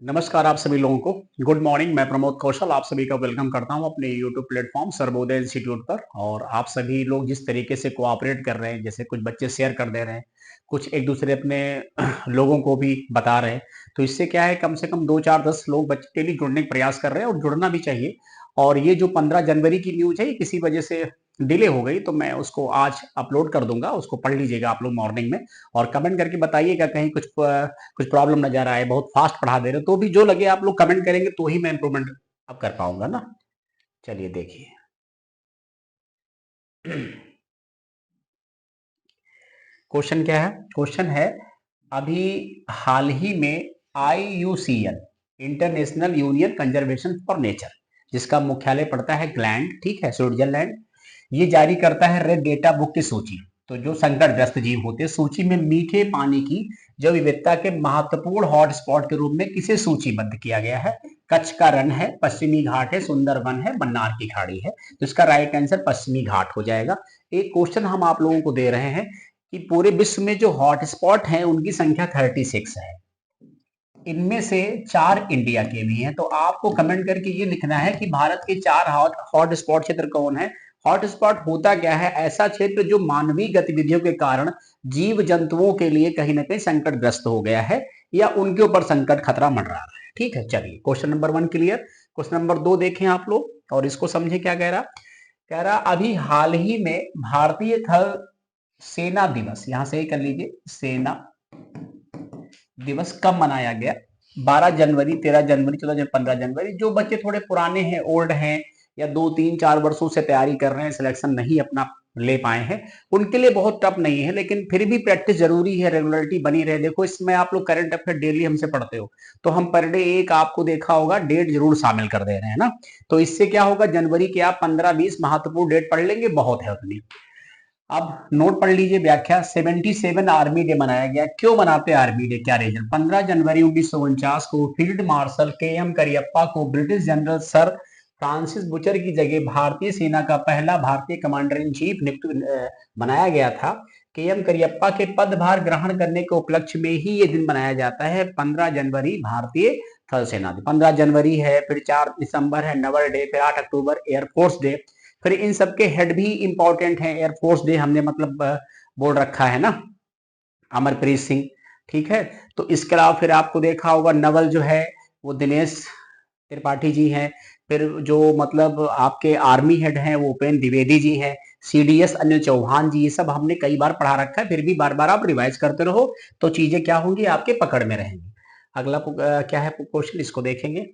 नमस्कार आप सभी लोगों को। Good morning. मैं प्रमोद कौशल आप सभी का वेलकम करता हूं अपने यूट्यूब प्लेटफॉर्म सर्वोदय इंस्टीट्यूट पर। और आप सभी लोग जिस तरीके से कोऑपरेट कर रहे हैं, जैसे कुछ बच्चे शेयर कर दे रहे हैं, कुछ एक दूसरे अपने लोगों को भी बता रहे हैं, तो इससे क्या है, कम से कम 2 4 10 लोग बच्चे डेली जुड़ने का प्रयास कर रहे हैं और जुड़ना भी चाहिए। और ये जो 15 जनवरी की न्यूज है, ये किसी वजह से डिले हो गई, तो मैं उसको आज अपलोड कर दूंगा। उसको पढ़ लीजिएगा आप लोग मॉर्निंग में, और कमेंट करके बताइएगा कहीं कुछ प्रॉब्लम नजर आए, बहुत फास्ट पढ़ा दे रहे हो, तो भी जो लगे आप लोग कमेंट करेंगे तो ही मैं इंप्रूवमेंट अब कर पाऊंगा ना। चलिए देखिए। क्वेश्चन क्या है? क्वेश्चन है, अभी हाल ही में IUCN international union conservation for nature, जिसका मुख्यालय पड़ता है ग्लैंड, ठीक है, स्विट्जरलैंड, ये जारी करता है रेड डेटा बुक की सूची। तो जो संकटग्रस्त जीव होते हैं, सूची में मीठे पानी की जैव विविधता के महत्वपूर्ण हॉटस्पॉट के रूप में किसे सूचीबद्ध किया गया है? कच्छ का रण है, पश्चिमी घाट है, सुंदरबन है, मन्नार की खाड़ी है। तो इसका राइट आंसर पश्चिमी घाट हो जाएगा। एक क्वेश्चन हम आप लोगों को दे रहे हैं कि पूरे विश्व में जो हॉटस्पॉट हैं उनकी संख्या 36 है। इनमें से 4 इंडिया के भी हैं। तो आपको कमेंट करके ये लिखना है कि भारत के 4 हॉट स्पॉट क्षेत्र कौन है। हॉट स्पॉट होता क्या है? ऐसा क्षेत्र जो मानवीय गतिविधियों के कारण जीव जंतुओं के लिए कहीं ना कहीं संकटग्रस्त हो गया है, या उनके ऊपर संकट खतरा मंडरा रहा है। ठीक है, चलिए question number 1 clear. Question number 2 देखें आप लोग और इसको समझे क्या कह रहा। कह रहा अभी हाल ही में भारतीय थल सेना दिवस, यहां से ही कर लीजिए, सेना दिवस कब मनाया गया? 12 जनवरी, 13 जनवरी, 14 जनवरी, 15 जनवरी। जो बच्चे थोड़े पुराने हैं, ओल्ड हैं, या 2 3 4 वर्षों से तैयारी कर रहे हैं, सिलेक्शन नहीं अपना ले पाए हैं, उनके लिए बहुत टफ नहीं है, लेकिन फिर भी प्रैक्टिस जरूरी है, रेगुलरिटी बनी रहे। देखो इसमें आप लोग करंट अफेयर डेली हमसे पढ़ते हो, तो हम पर डे एक आपको देखा होगा डेट जरूर शामिल कर दे रहे हैं ना। तो इससे क्या होगा, जनवरी के आप 15 20 महत्वपूर्ण डेट पढ़ लेंगे, बहुत है उतनी। अब नोट पढ़ लीजिए व्याख्या। 77 आर्मी डे मनाया गया। क्यों मनाते हैं आर्मी डे, क्या रीजन? 15 जनवरी 1949 को फील्ड मार्शल KM करियप्पा को British general sir Francis butcher की जगह भारतीय सेना का पहला भारतीय कमांडर इन चीफ नियुक्त बनाया गया था। KM करियप्पा के पदभार ग्रहण करने के उपलक्ष्य में ही ये दिन मनाया जाता है। 15 जनवरी भारतीय थल सेना दिन। 15 जनवरी है, फिर 4 दिसंबर है नवल डे, फिर 8 अक्टूबर एयरफोर्स डे। फिर इन सबके हेड भी इंपॉर्टेंट हैं। एयरफोर्स डे हमने मतलब बोल रखा है ना, अमरप्रीत सिंह, ठीक है। तो इसके अलावा फिर आपको देखा होगा नवल जो है वो दिनेश त्रिपाठी जी हैं। फिर जो मतलब आपके आर्मी हेड हैं वो उपेंद्र द्विवेदी जी हैं। CDS अनिल चौहान जी। ये सब हमने कई बार पढ़ा रखा है, फिर भी बार बार आप रिवाइज करते रहो तो चीजें क्या होंगी, आपके पकड़ में रहेंगी। अगला क्या है क्वेश्चन, इसको देखेंगे।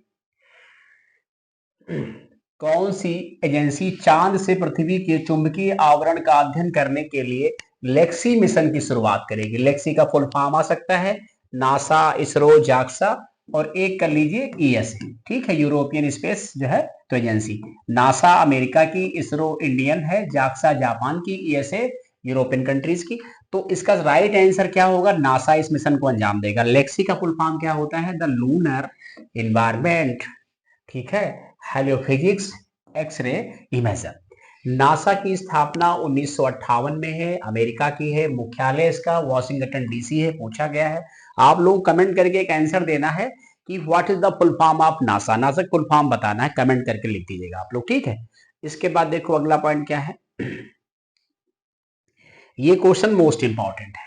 कौन सी एजेंसी चांद से पृथ्वी के चुंबकीय आवरण का अध्ययन करने के लिए लेक्सी मिशन की शुरुआत करेगी? लेक्सी का फुल फॉर्म आ सकता है नासा, इसरो, जाक्सा, और एक कर लीजिए ESA, ठीक है, यूरोपियन स्पेस जो है तो एजेंसी। नासा अमेरिका की, इसरो इंडियन है, जाक्सा जापान की, ESA यूरोपियन कंट्रीज की। तो इसका राइट आंसर क्या होगा? नासा इस मिशन को अंजाम देगा। लेक्सी का फुल फॉर्म क्या होता है? द लूनर इन्वायरमेंट, ठीक है, हेलियोफिजिक्स एक्सरे इमेजर। नासा की स्थापना 1958 में है, अमेरिका की है, मुख्यालय इसका वाशिंगटन DC है। पूछा गया है, आप लोग कमेंट करके एक आंसर देना है कि what is the full form of NASA. NASA full form बताना है, कमेंट करके लिख दीजिएगा आप लोग, ठीक है। इसके बाद देखो अगला पॉइंट क्या है। ये क्वेश्चन मोस्ट इंपॉर्टेंट है।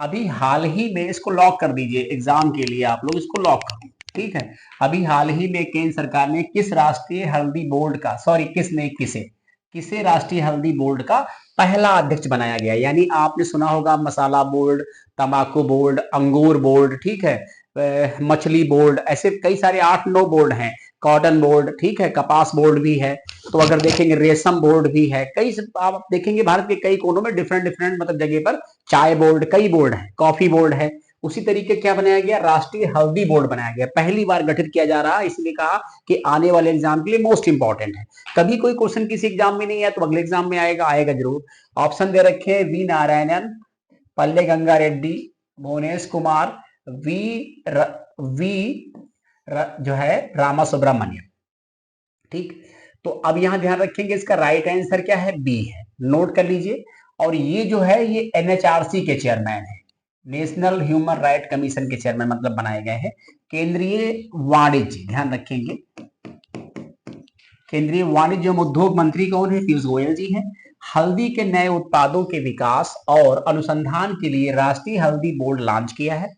अभी हाल ही में, इसको लॉक कर दीजिए एग्जाम के लिए, आप लोग इसको लॉक कर दीजिए, ठीक है। अभी हाल ही में केंद्र सरकार ने किस राष्ट्रीय हल्दी बोर्ड का, सॉरी किसने, किसे किसे राष्ट्रीय हल्दी बोर्ड का पहला अध्यक्ष बनाया गया? यानी आपने सुना होगा मसाला बोर्ड, तंबाकू बोर्ड, अंगूर बोर्ड, ठीक है, मछली बोर्ड, ऐसे कई सारे 8 9 बोर्ड हैं। कॉटन बोर्ड, ठीक है, कपास बोर्ड भी है। तो अगर देखेंगे रेशम बोर्ड भी है। कई आप देखेंगे भारत के कई कोनों में डिफरेंट डिफरेंट मतलब जगह पर चाय बोर्ड, कई बोर्ड है, कॉफी बोर्ड है। उसी तरीके क्या बनाया गया? राष्ट्रीय हल्दी बोर्ड बनाया गया, पहली बार गठित किया जा रहा है। इसलिए कहा कि आने वाले एग्जाम के लिए मोस्ट इंपॉर्टेंट है। कभी कोई क्वेश्चन किसी एग्जाम में नहीं है तो अगले एग्जाम में आएगा, आएगा जरूर। ऑप्शन दे रखे हैं वी नारायणन, पल्ले गंगा रेड्डी, भुवनेश कुमार, वी र, वी जो है रामा सुब्रमण्यम, ठीक। तो अब यहां ध्यान रखेंगे इसका राइट आंसर क्या है? बी है, नोट कर लीजिए। और ये जो है ये NHRC के चेयरमैन है। नेशनल ह्यूमन राइट कमीशन के चेयरमैन मतलब बनाए गए हैं। केंद्रीय वाणिज्य, ध्यान रखेंगे, केंद्रीय वाणिज्य एवं उद्योग मंत्री कौन है? पीयूष गोयल जी हैं। हल्दी के नए उत्पादों के विकास और अनुसंधान के लिए राष्ट्रीय हल्दी बोर्ड लॉन्च किया है।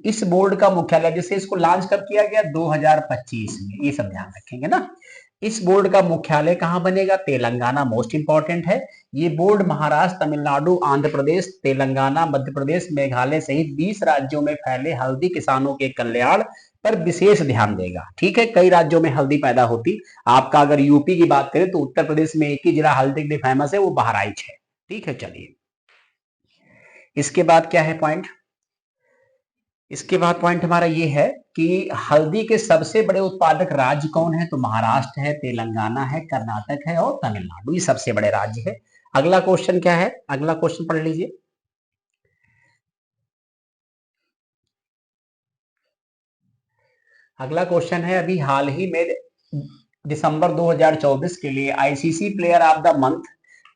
इस बोर्ड का मुख्यालय, जैसे इसको लॉन्च कब किया गया? 2025 में, ये सब ध्यान रखेंगे ना। इस बोर्ड का मुख्यालय कहां बनेगा? तेलंगाना, मोस्ट इंपॉर्टेंट है। ये बोर्ड महाराष्ट्र, तमिलनाडु, आंध्र प्रदेश, तेलंगाना, मध्य प्रदेश, मेघालय सहित 20 राज्यों में फैले हल्दी किसानों के कल्याण पर विशेष ध्यान देगा। ठीक है, कई राज्यों में हल्दी पैदा होती, आपका अगर यूपी की बात करें तो उत्तर प्रदेश में एक ही जिला हल्दी के लिए फेमस है, वो बहराइच है। ठीक है, चलिए इसके बाद क्या है पॉइंट? इसके बाद पॉइंट हमारा ये है कि हल्दी के सबसे बड़े उत्पादक राज्य कौन है? तो महाराष्ट्र है, तेलंगाना है, कर्नाटक है और तमिलनाडु, ये सबसे बड़े राज्य है। अगला क्वेश्चन क्या है? अगला क्वेश्चन पढ़ लीजिए। अगला क्वेश्चन है, अभी हाल ही में दिसंबर 2024 के लिए ICC player of the month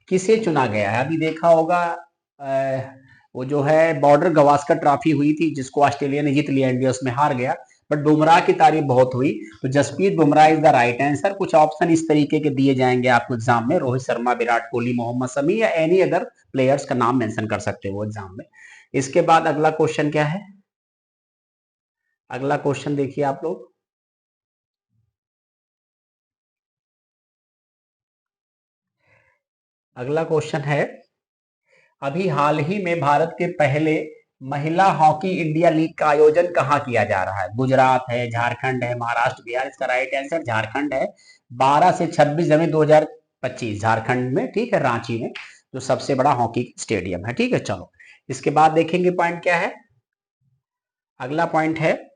किसे चुना गया है? अभी देखा होगा वो जो है बॉर्डर गवास्कर ट्रॉफी हुई थी, जिसको ऑस्ट्रेलिया ने जीत लिया, इंडिया उसमें हार गया, बट बुमराह की तारीफ बहुत हुई, तो Jasprit Bumrah is the right answer. कुछ ऑप्शन इस तरीके के दिए जाएंगे आपको एग्जाम में, रोहित शर्मा, विराट कोहली, मोहम्मद शमी या एनी अदर प्लेयर्स का नाम मेंशन कर सकते हो एग्जाम में। इसके बाद अगला क्वेश्चन क्या है? अगला क्वेश्चन देखिए आप लोग, अगला क्वेश्चन है, अभी हाल ही में भारत के पहले महिला हॉकी इंडिया लीग का आयोजन कहाँ किया जा रहा है? गुजरात है, झारखंड है, महाराष्ट्र, बिहार? इसका राइट आंसर झारखंड है। 12 से 26 जनवरी 2025 झारखंड में, ठीक है, रांची में, जो सबसे बड़ा हॉकी स्टेडियम है। ठीक है, चलो इसके बाद देखेंगे पॉइंट क्या है। अगला पॉइंट है,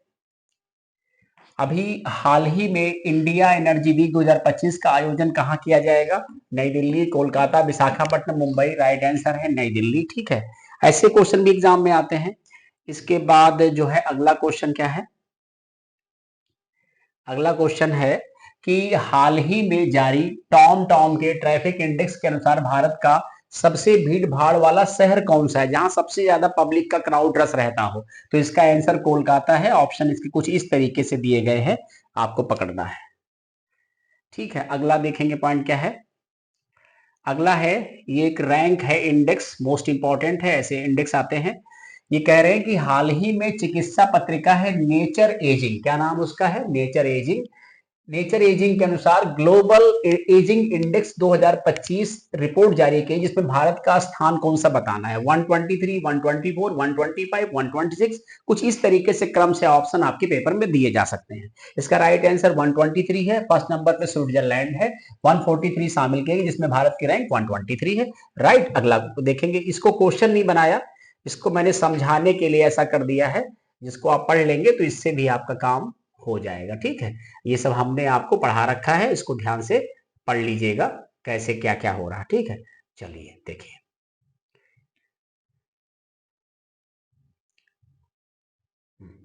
अभी हाल ही में इंडिया एनर्जी वीक 2025 का आयोजन कहाँ किया जाएगा? नई दिल्ली, कोलकाता, विशाखापट्टनम, मुंबई? राइट आंसर है नई दिल्ली। ठीक है, ऐसे क्वेश्चन भी एग्जाम में आते हैं। इसके बाद जो है अगला क्वेश्चन क्या है? अगला क्वेश्चन है कि हाल ही में जारी टॉम टॉम के ट्रैफिक इंडेक्स के अनुसार भारत का सबसे भीड़ भाड़ वाला शहर कौन सा है, जहां सबसे ज्यादा पब्लिक का क्राउड रश रहता हो? तो इसका आंसर कोलकाता है। ऑप्शन इसके कुछ इस तरीके से दिए गए हैं, आपको पकड़ना है। ठीक है, अगला देखेंगे पॉइंट क्या है। अगला है, ये एक रैंक है, इंडेक्स, मोस्ट इंपॉर्टेंट है, ऐसे इंडेक्स आते हैं। ये कह रहे हैं कि हाल ही में चिकित्सा पत्रिका है नेचर एजिंग, क्या नाम उसका है? Nature ageing. नेचर एजिंग के अनुसार ग्लोबल एजिंग इंडेक्स 2025 रिपोर्ट जारी की, जिसमें भारत का स्थान कौन सा बताना है? 123, 124, 125, 126? कुछ इस तरीके से क्रम से ऑप्शन आपके पेपर में दिए जा सकते हैं। इसका राइट आंसर 123 है। फर्स्ट नंबर पे स्विट्जरलैंड है, 143 शामिल किए, जिसमें भारत की रैंक 123 है। राइट, अगला देखेंगे। इसको क्वेश्चन नहीं बनाया, इसको मैंने समझाने के लिए ऐसा कर दिया है, जिसको आप पढ़ लेंगे तो इससे भी आपका काम हो जाएगा। ठीक है, ये सब हमने आपको पढ़ा रखा है, इसको ध्यान से पढ़ लीजिएगा कैसे क्या क्या हो रहा है। ठीक है, चलिए देखिए,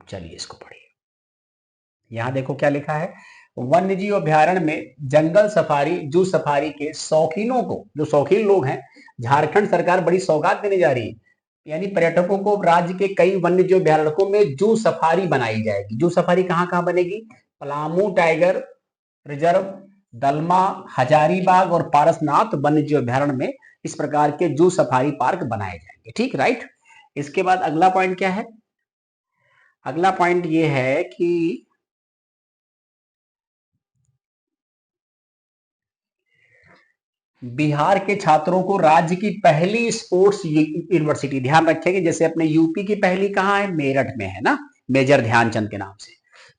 चलिए इसको पढ़िए। यहां देखो क्या लिखा है, वन्य जीव अभ्यारण्य में जंगल सफारी, जू सफारी के शौकीनों को, जो शौकीन लोग हैं, झारखंड सरकार बड़ी सौगात देने जा रही है। यानी पर्यटकों को राज्य के कई वन्य जीव अभ्यारण्यों में जू सफारी बनाई जाएगी। जू सफारी कहाँ कहाँ बनेगी? पलामू टाइगर रिजर्व, दलमा, हजारीबाग और पारसनाथ वन्य जीव अभ्यारण्य में इस प्रकार के जू सफारी पार्क बनाए जाएंगे। ठीक, राइट। इसके बाद अगला पॉइंट क्या है? अगला पॉइंट ये है कि बिहार के छात्रों को राज्य की पहली स्पोर्ट्स यूनिवर्सिटी, ध्यान रखेंगे, जैसे अपने यूपी की पहली कहाँ है? मेरठ में है ना, मेजर ध्यानचंद के नाम से,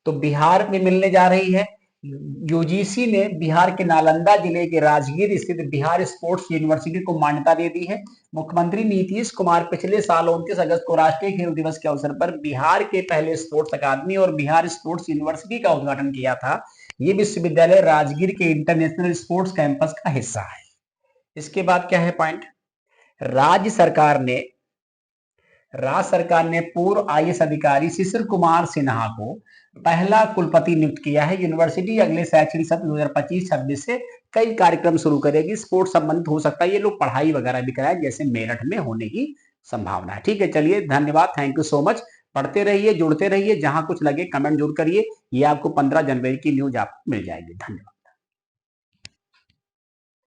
तो बिहार में मिलने जा रही है। यूजीसी ने बिहार के नालंदा जिले के राजगीर स्थित बिहार स्पोर्ट्स यूनिवर्सिटी को मान्यता दे दी है। मुख्यमंत्री नीतीश कुमार पिछले साल 29 अगस्त को राष्ट्रीय खेल दिवस के अवसर पर बिहार के पहले स्पोर्ट्स अकादमी और बिहार स्पोर्ट्स यूनिवर्सिटी का उद्घाटन किया था। ये विश्वविद्यालय राजगीर के इंटरनेशनल स्पोर्ट्स कैंपस का हिस्सा है। इसके बाद क्या है पॉइंट? राज्य सरकार ने पूर्व आईएएस अधिकारी शिशिर कुमार सिन्हा को पहला कुलपति नियुक्त किया है। यूनिवर्सिटी अगले शैक्षणिक सत्र 2025-26 से कई कार्यक्रम शुरू करेगी, स्पोर्ट्स संबंधित हो सकता है, ये लोग पढ़ाई वगैरह भी कराए, जैसे मेरठ में होने की संभावना है। ठीक है, चलिए धन्यवाद, थैंक यू सो मच। पढ़ते रहिए, जुड़ते रहिए, जहां कुछ लगे कमेंट जरूर करिए। ये आपको 15 जनवरी की न्यूज आपको मिल जाएगी। धन्यवाद।